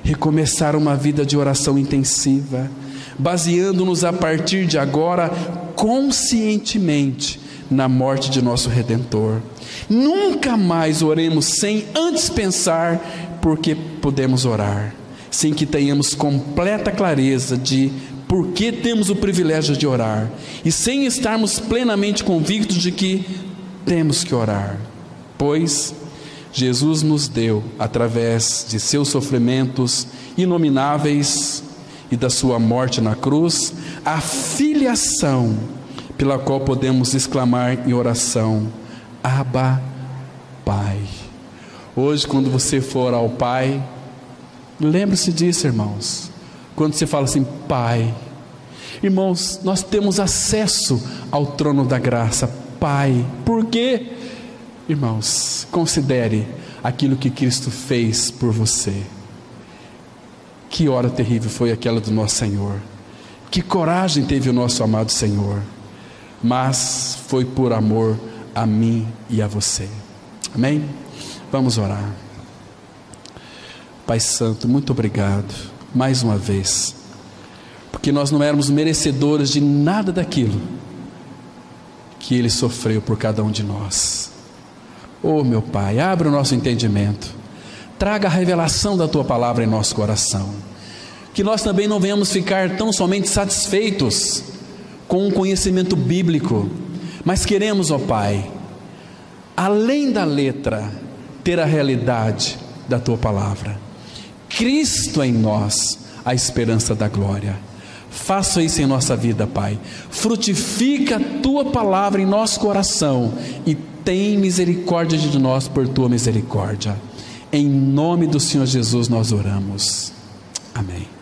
recomeçar uma vida de oração intensiva, baseando-nos a partir de agora conscientemente na morte de nosso Redentor. Nunca mais oremos sem antes pensar porque podemos orar, sem que tenhamos completa clareza de por que temos o privilégio de orar, e sem estarmos plenamente convictos de que temos que orar, pois Jesus nos deu, através de seus sofrimentos inomináveis e da sua morte na cruz, a filiação pela qual podemos exclamar em oração: Abba, Pai. Hoje, quando você for ao Pai, lembre-se disso, irmãos. Quando você fala assim, Pai, irmãos, nós temos acesso ao trono da graça, Pai. Por quê? Irmãos, considere aquilo que Cristo fez por você. Que hora terrível foi aquela do nosso Senhor. Que coragem teve o nosso amado Senhor. Mas foi por amor a mim e a você. Amém? Vamos orar. Pai Santo, muito obrigado mais uma vez, porque nós não éramos merecedores de nada daquilo que Ele sofreu por cada um de nós. Oh meu Pai, abre o nosso entendimento, traga a revelação da Tua palavra em nosso coração, que nós também não venhamos ficar tão somente satisfeitos com o conhecimento bíblico, mas queremos, ó Pai, além da letra, ter a realidade da Tua palavra. Cristo em nós, a esperança da glória. Faça isso em nossa vida, Pai. Frutifica a Tua palavra em nosso coração e tem misericórdia de nós por Tua misericórdia. Em nome do Senhor Jesus nós oramos. Amém.